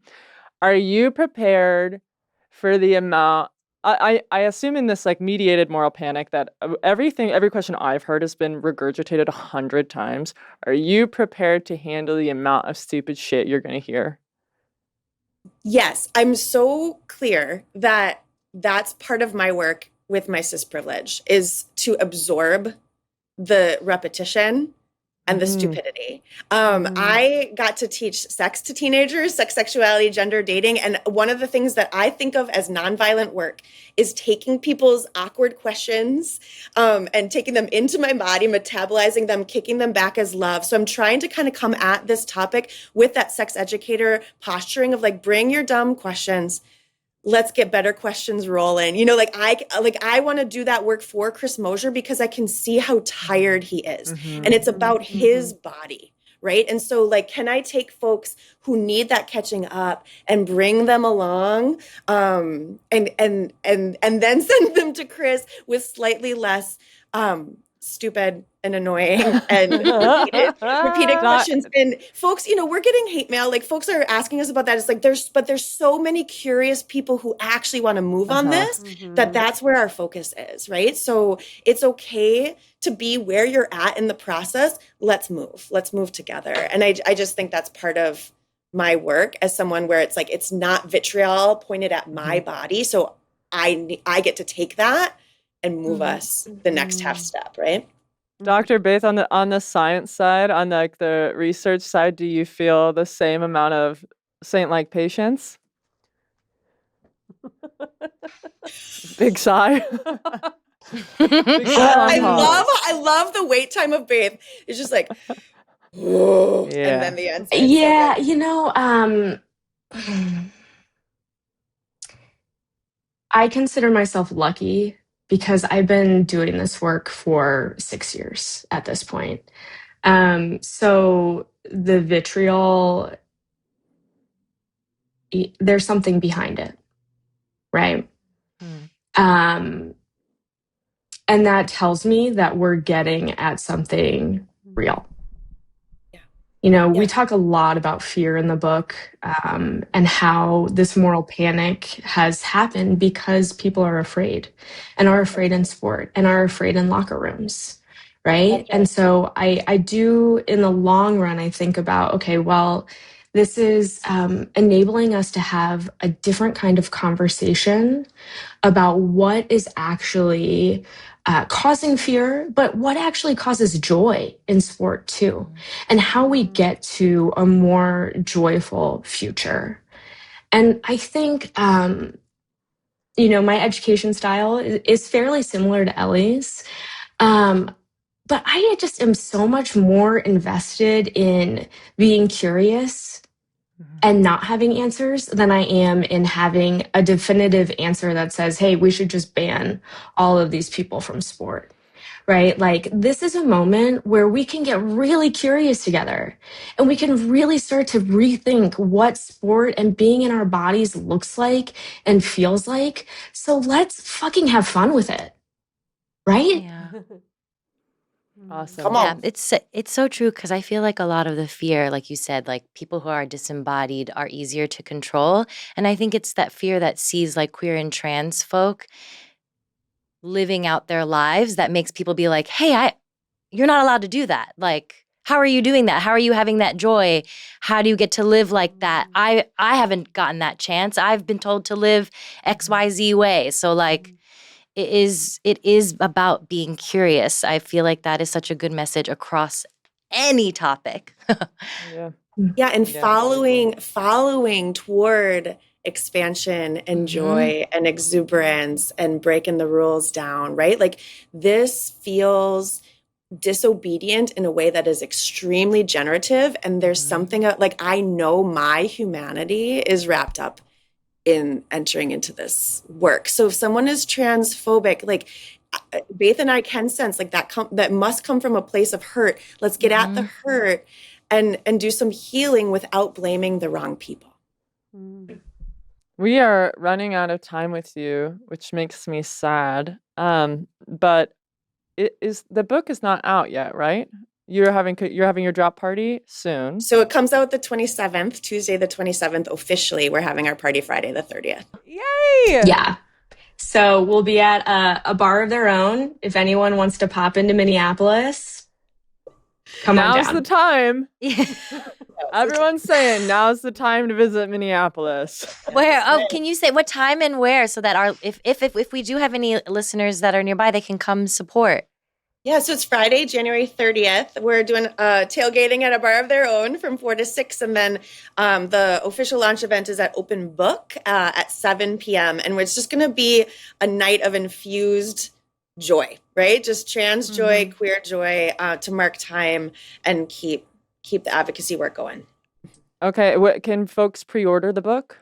Are you prepared for the amount? I assume in this mediated moral panic that every question I've heard has been regurgitated 100 times. Are you prepared to handle the amount of stupid shit you're going to hear? Yes, I'm so clear that that's part of my work with my cis privilege, is to absorb the repetition and the stupidity. I got to teach sex to teenagers, sex, sexuality, gender, dating. And one of the things that I think of as nonviolent work is taking people's awkward questions and taking them into my body, metabolizing them, kicking them back as love. So I'm trying to kind of come at this topic with that sex educator posturing of bring your dumb questions. Let's get better questions rolling. I want to do that work for Chris Mosier because I can see how tired he is. And it's about his body, right? And so can I take folks who need that catching up and bring them along and then send them to Chris with slightly less stupid and annoying and repeated questions. And folks, we're getting hate mail. Like folks are asking us about that. It's like there's so many curious people who actually want to move on this that's where our focus is, right? So it's okay to be where you're at in the process. Let's move together. And I just think that's part of my work as someone where it's like, it's not vitriol pointed at my body. So I get to take that and move us the next half step, right? Dr. Baeth, on the science side, on the research side, do you feel the same amount of saint-like patience? Big sigh. I love the wait time of Baeth. It's just like, whoa, and then the end. Yeah, I consider myself lucky because I've been doing this work for 6 years at this point. So the vitriol, there's something behind it, right? And that tells me that we're getting at something real. We talk a lot about fear in the book, and how this moral panic has happened because people are afraid in sport and are afraid in locker rooms, right? And so I do, in the long run, I think about, okay, well, this is enabling us to have a different kind of conversation about what is actually causing fear, but what actually causes joy in sport too, and how we get to a more joyful future. And I think, my education style is fairly similar to Ellie's, but I just am so much more invested in being curious and not having answers than I am in having a definitive answer that says, hey, we should just ban all of these people from sport, right? Like, this is a moment where we can get really curious together and we can really start to rethink what sport and being in our bodies looks like and feels like. So let's fucking have fun with it, right? Yeah. Awesome. Come on. Yeah, it's so true because I feel like a lot of the fear, like you said, like people who are disembodied are easier to control. And I think it's that fear that sees like queer and trans folk living out their lives that makes people be like, hey, you're not allowed to do that. Like, how are you doing that? How are you having that joy? How do you get to live like that? I haven't gotten that chance. I've been told to live XYZ way. So like, it is about being curious. I feel like that is such a good message across any topic. Yeah, and following toward expansion and joy and exuberance and breaking the rules down, right? Like, this feels disobedient in a way that is extremely generative, and there's something like, I know my humanity is wrapped up in entering into this work. So if someone is transphobic, like Baeth and I can sense like that must come from a place of hurt. Let's get at the hurt and do some healing without blaming the wrong people. We are running out of time with you, which makes me sad. But the book is not out yet, right? You're having your drop party soon. So it comes out the 27th, Tuesday the 27th. Officially, we're having our party Friday the 30th. Yay! Yeah. So we'll be at a bar of their own. If anyone wants to pop into Minneapolis, come on down. Now's the time. Everyone's saying now's the time to visit Minneapolis. Where? Oh, can you say what time and where so that if we do have any listeners that are nearby, they can come support? Yeah, so it's Friday, January 30th. We're doing tailgating at a bar of their own from 4 to 6. And then the official launch event is at Open Book at 7 p.m. And it's just going to be a night of infused joy, right? Just trans joy, queer joy to mark time and keep the advocacy work going. Okay, can folks pre-order the book?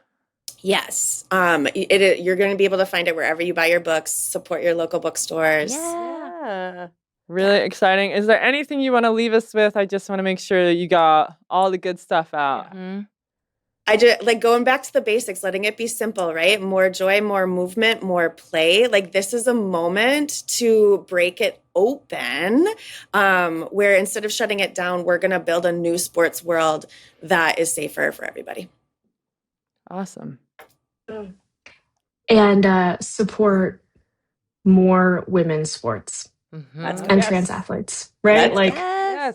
Yes. You're going to be able to find it wherever you buy your books. Support your local bookstores. Yeah. Really exciting. Is there anything you want to leave us with? I just want to make sure that you got all the good stuff out. I I just like going back to the basics, letting it be simple, right? More joy, more movement, more play. Like this is a moment to break it open, where instead of shutting it down, we're going to build a new sports world that is safer for everybody. Awesome. And support more women's sports and trans athletes, right?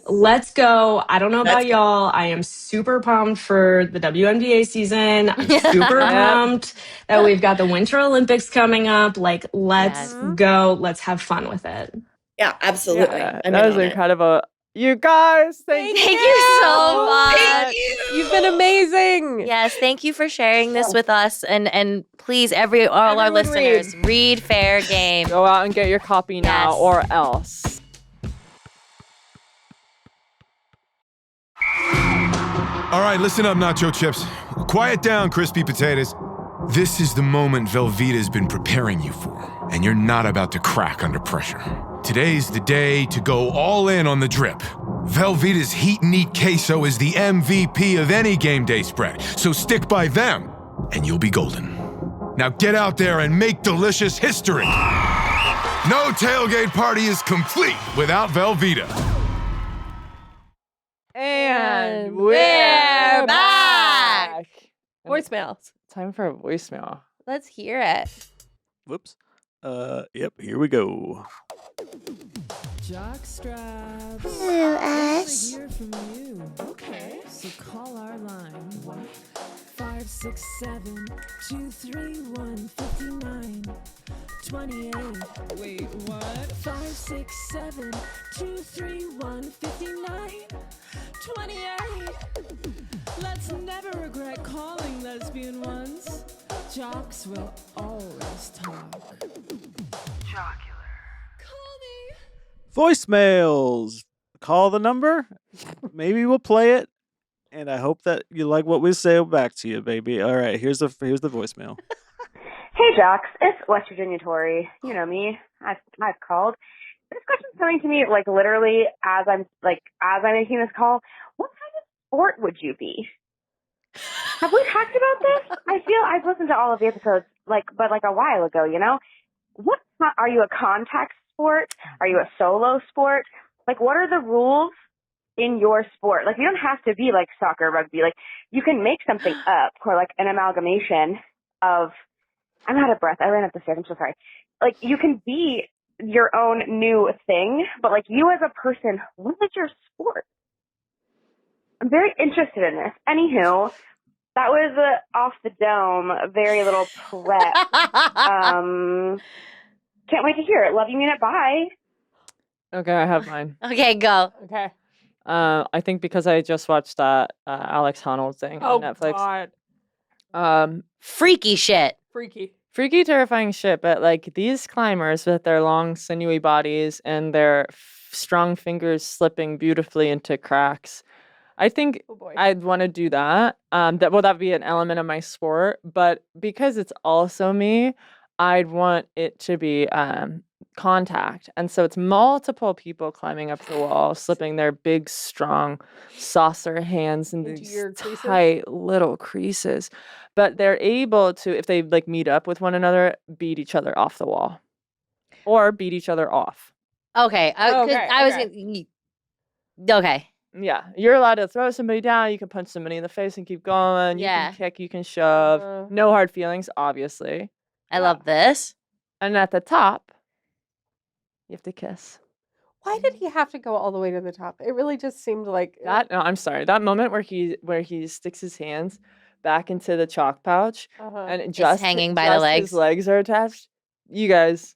Let's go. I don't know about y'all. I am super pumped for the WNBA season. I'm super pumped that we've got the Winter Olympics coming up. Like, let's go. Let's have fun with it. Yeah, absolutely. Yeah, that was incredible. You guys, thank you so much. Thank you. You've been amazing. Yes, thank you for sharing this with us. And please, all our listeners, read Fair Game. Go out and get your copy now or else. All right, listen up, nacho chips. Quiet down, crispy potatoes. This is the moment Velveeta's been preparing you for, and you're not about to crack under pressure. Today's the day to go all in on the drip. Velveeta's Heat and Eat Queso is the MVP of any game day spread, so stick by them, and you'll be golden. Now get out there and make delicious history. No tailgate party is complete without Velveeta. And we're back. Voicemails. Time for a voicemail. Let's hear it. Whoops. Yep, here we go. Jock straps. Hello, us. Hear from you. Okay. So call our line. 567-231-5928. Wait, what? 567-231-5928. Let's never regret calling lesbian ones. Jocks will always talk. Jocular. Call me. Voicemails. Call the number. Maybe we'll play it. And I hope that you like what we say back to you, baby. All right, here's the voicemail. Hey, Jocks. It's West Virginia Tori. You know me. I've called. This question's coming to me like literally as I'm making this call. What kind of sport would you be? Have we talked about this? I feel I've listened to all of the episodes but a while ago. You know, what are you, a contact sport? Are you a solo sport? Like, what are the rules in your sport? Like, you don't have to be like soccer, rugby. Like, you can make something up or like an amalgamation of. I'm out of breath. I ran up the stairs. I'm so sorry. Like, you can be your own new thing, but like you as a person, what is your sport? I'm very interested in this. Anywho, that was off the dome. Very little prep. Can't wait to hear it. Love you, mean it. Bye. Okay, I have mine. Okay, go. Okay. I think because I just watched that Alex Honnold thing on Netflix. God. Freaky shit. Freaky, terrifying shit. But like these climbers with their long, sinewy bodies and their strong fingers slipping beautifully into cracks. I think I'd want to do that. That'd be an element of my sport. But because it's also me, I'd want it to be contact. And so it's multiple people climbing up the wall, slipping their big, strong saucer hands into these tight little creases. But they're able to, if they like meet up with one another, beat each other off the wall or beat each other off. Okay. Okay. Yeah. You're allowed to throw somebody down. You can punch somebody in the face and keep going. You can kick, you can shove. No hard feelings, obviously. I love this. And at the top, you have to kiss. Why did he have to go all the way to the top? It really just seemed like that. No, I'm sorry. That moment where he sticks his hands back into the chalk pouch and it's hanging by the legs. His legs are attached. You guys,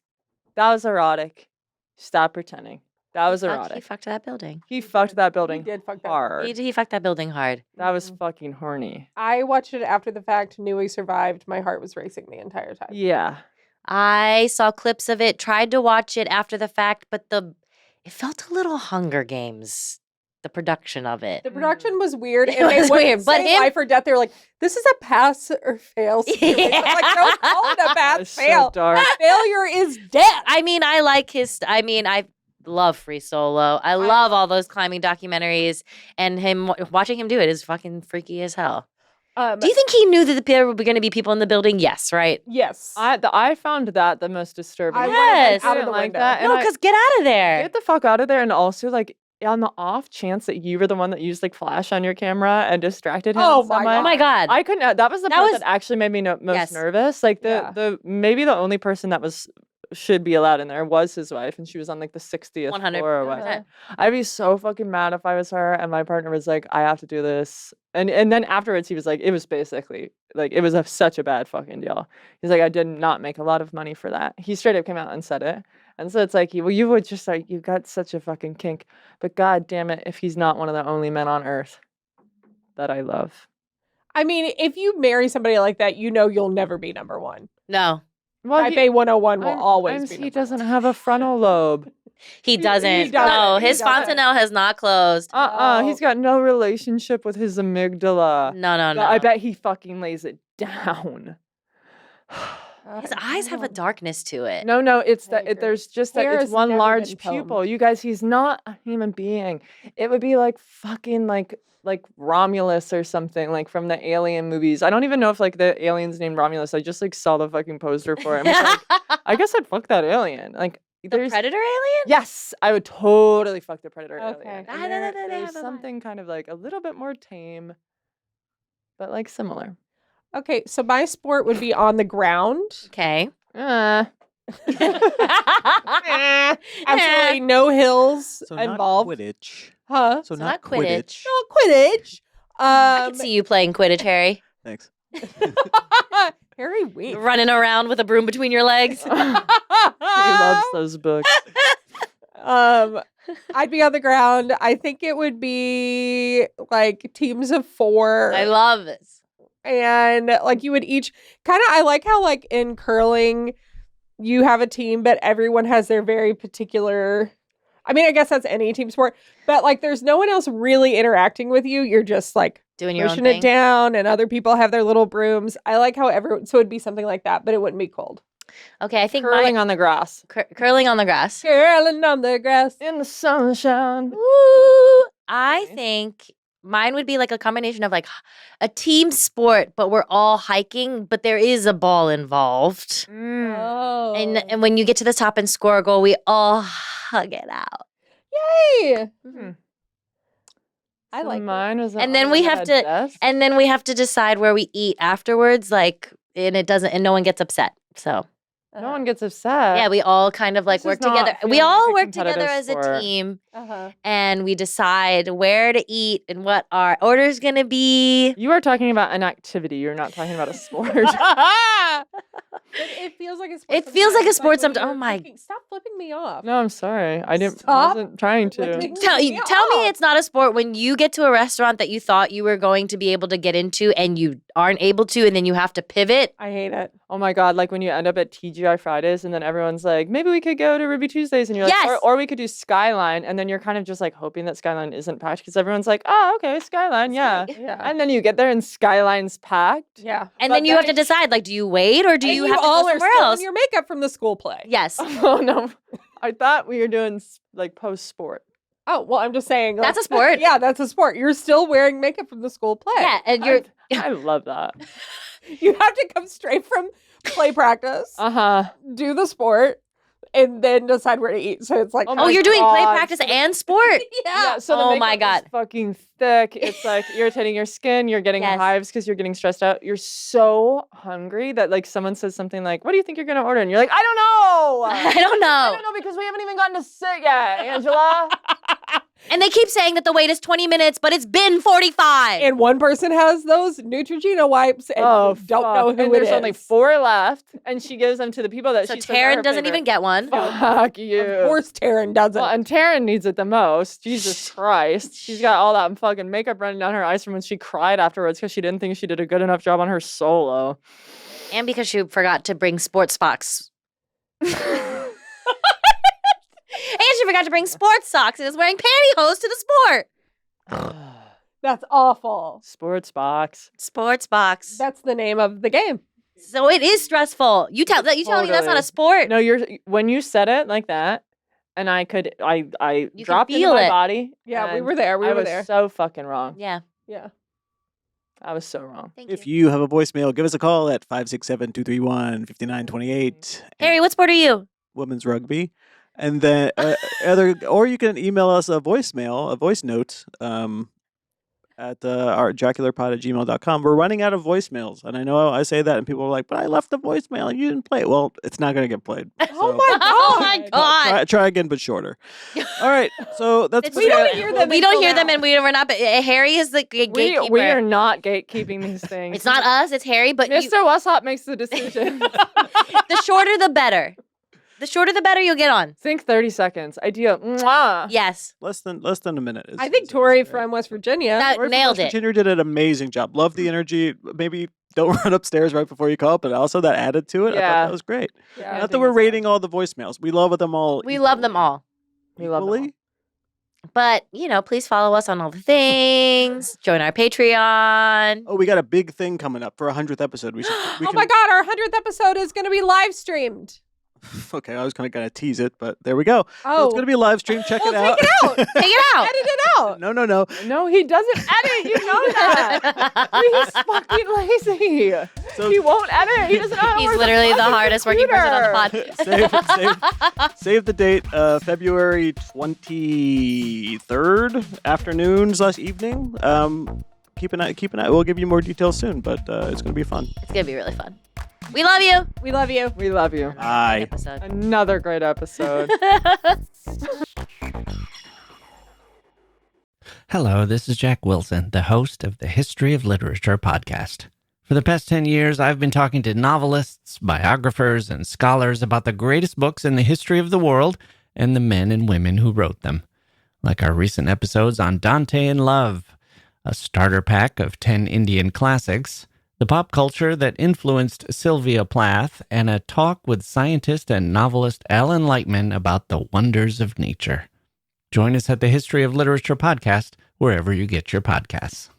that was erotic. Stop pretending. That was erotic. He fucked that building. He fucked that building. He did fuck that hard. He fucked that building hard. That was fucking horny. I watched it after the fact, knew he survived. My heart was racing the entire time. Yeah. I saw clips of it, tried to watch it after the fact, but it felt a little Hunger Games, the production of it. The production was weird. It was weird, but life or death. They were like, this is a pass or fail situation. Like, don't call it a pass fail. So dark. Failure is death. I mean, I love Free Solo. I love all those climbing documentaries, and watching him do it is fucking freaky as hell. Do you think he knew that there were going to be people in the building? Yes, right? Yes. I found that the most disturbing. I Yes. out of didn't the like window. that. And No, I- because get out of there. Get the fuck out of there. And also, like, on the off chance that you were the one that used like flash on your camera and distracted him. Oh in my some way, Oh my God. I couldn't. That was the That part was- that actually made me most Yes. nervous. Like Yeah. the maybe the only person that should be allowed in there was his wife, and she was on like the 60th 100%. floor or what. I'd be so fucking mad if I was her and my partner was like, I have to do this. And then afterwards he was like, it was basically like it was such a bad fucking deal. He's like, I did not make a lot of money for that. He straight up came out and said it. And so it's like, well, you would just like, you got such a fucking kink. But God damn it, if he's not one of the only men on earth that I love. I mean, if you marry somebody like that, you know you'll never be number one. No, Well, Type A 101 will I'm- always be he number doesn't one. have a frontal lobe. he doesn't. doesn't. No, He his doesn't. fontanelle has not closed. He's got no relationship with his amygdala. No. I bet he fucking lays it down. His eyes have a darkness to it. No, it's I that agree. there's just that Hair it's has one never large been pupil. combed. You guys, he's not a human being. It would be like fucking like Romulus or something, like from the Alien movies. I don't even know if like the alien's named Romulus. I just like saw the fucking poster for him. It's like, I guess I'd fuck that alien. Like The there's predator alien? yes, I would totally fuck the predator Okay. alien. Ah, And no, no, there- no, they there's have a vibe. something kind of like a little bit more tame, but like similar. Okay, so my sport would be on the ground. Okay. Absolutely no hills So involved. not Quidditch. Huh? So, So not not Quidditch. Quidditch. No Quidditch. I can see you playing Quidditch, Harry. Thanks. Harry Week. Running around with a broom between your legs. He loves those books. I'd be on the ground. I think it would be like teams of 4. I love this. And like you would each kind of, I like how like in curling you have a team, but everyone has their very particular, I mean, I guess that's any team sport, but like there's no one else really interacting with you. You're just like Doing your own pushing thing. it down, and other people have their little brooms. I like how everyone, so it'd be something like that, but it wouldn't be cold. Okay, I think Curling on the grass. curling on the grass. Curling on the grass. In the sunshine. Woo! I think mine would be like a combination of like a team sport, but we're all hiking, but there is a ball involved. Oh. And when you get to the top and score a goal, we all hug it out. Yay! I So like mine was And then we have to and then we have to decide where we eat afterwards, like, and it doesn't, and no one gets upset. So no one gets upset. yeah, we all kind of like This work is not together. We feeling all like a work together competitive as a sport. team, Uh-huh. and we decide where to eat and what our order's gonna be. You are talking about an activity. You're not talking about a sport. It feels like a sport. It feels like a sometimes, sport when sometimes. you're Oh my! cooking. Stop flipping me off. No, I'm sorry. I Stop wasn't trying to. flipping Tell me me off. it's not a sport when you get to a restaurant that you thought you were going to be able to get into and you aren't able to, and then you have to pivot. I hate it. Oh my God, like when you end up at TGI Fridays and then everyone's like, maybe we could go to Ruby Tuesdays and you're like, Yes! or we could do Skyline, and then you're kind of just like hoping that Skyline isn't packed because everyone's like, oh, okay, Skyline, yeah. Yeah. And then you get there and Skyline's packed. Yeah. And But then you then have to decide, like, do you wait or do And you have to all go are somewhere still else? in your makeup from the school play. Yes, Oh no, I thought we were doing like post sport. Oh, well, I'm just saying. That's like, a sport. Yeah, that's a sport. You're still wearing makeup from the school play. yeah, and you're I love that. You have to come straight from play practice, do the sport, and then decide where to eat. So it's like, Oh oh, my you're doing play God. practice and sport. Yeah, so the Oh my makeup is God. fucking thick. It's like irritating your skin. You're getting Yes. hives because you're getting stressed out. You're so hungry that like someone says something like, "What do you think you're gonna order?" And you're like, "I don't know. I don't know. I don't know because we haven't even gotten to sit yet, Angela." And they keep saying that the wait is 20 minutes, but it's been 45. and one person has those Neutrogena wipes, and Oh, you don't know who and it there's is. only 4 left, and she gives them to the people that so she says are her Taryn doesn't favorite. even get one. Fuck you. Of course, Taryn doesn't. Well, and Taryn needs it the most. Jesus Christ. She's got all that fucking makeup running down her eyes from when she cried afterwards because she didn't think she did a good enough job on her solo. And because she forgot to bring sports box. And she forgot to bring sports socks and is wearing pantyhose to the sport. That's awful. Sports box. Sports box. That's the name of the game. So it is stressful. You tell me that's not Totally. a sport. No, when you said it like that, and I You dropped can into feel my it. body. Yeah, we and were there. We I were was there. so fucking wrong. Yeah. Yeah. I was so wrong. Thank If you. you have a voicemail, give us a call at 567-231-5928. Harry, what sport are you? Women's rugby. And then or you can email us a voice note at our jocularpod@gmail.com. We're running out of voicemails. And I know I say that and people are like, but I left a voicemail and you didn't play it. Well, it's not going to get played. Oh my god! Oh my god! Try again, but shorter. All right. So that's We don't hear them. We don't until hear them, now. and we're not. Harry is the gatekeeper. We are not gatekeeping these things. It's not us. It's Harry. But Mr. Westhop makes the decision. the shorter, the better. The shorter, the better you'll get on. Think 30 seconds. Idea. Mwah. Yes. less than a minute. I think Tori from West Virginia. That Tori from nailed West it. Virginia did an amazing job. Love the energy. Maybe don't run upstairs right before you call, but also that added to it. I thought Yeah. that was great. Yeah. Not that we're rating all the voicemails. We love them all. We love them all. We love them all. equally. But, please follow us on all the things. Join our Patreon. Oh, we got a big thing coming up for our 100th episode. We Oh my god, our 100th episode is going to be live streamed. Okay, I was kind of tease it, but there we go. So Oh. it's going to be a live stream. Check it out. Take it out. Take it out. Edit it out. No. No, he doesn't edit. You know that. He's fucking lazy. So He won't edit. He doesn't know how to He's work literally the fucking hardest working person on the computer. pod. save the date, February 23rd, afternoon/evening. Keep an eye. We'll give you more details soon, but it's going to be fun. It's going to be really fun. We love you. We love you. We love you. Bye. Episode. Another great episode. Hello, this is Jack Wilson, the host of the History of Literature podcast. For the past 10 years, I've been talking to novelists, biographers, and scholars about the greatest books in the history of the world and the men and women who wrote them. Like our recent episodes on Dante and Love, a starter pack of 10 Indian classics, the pop culture that influenced Sylvia Plath, and a talk with scientist and novelist Alan Lightman about the wonders of nature. Join us at the History of Literature podcast, wherever you get your podcasts.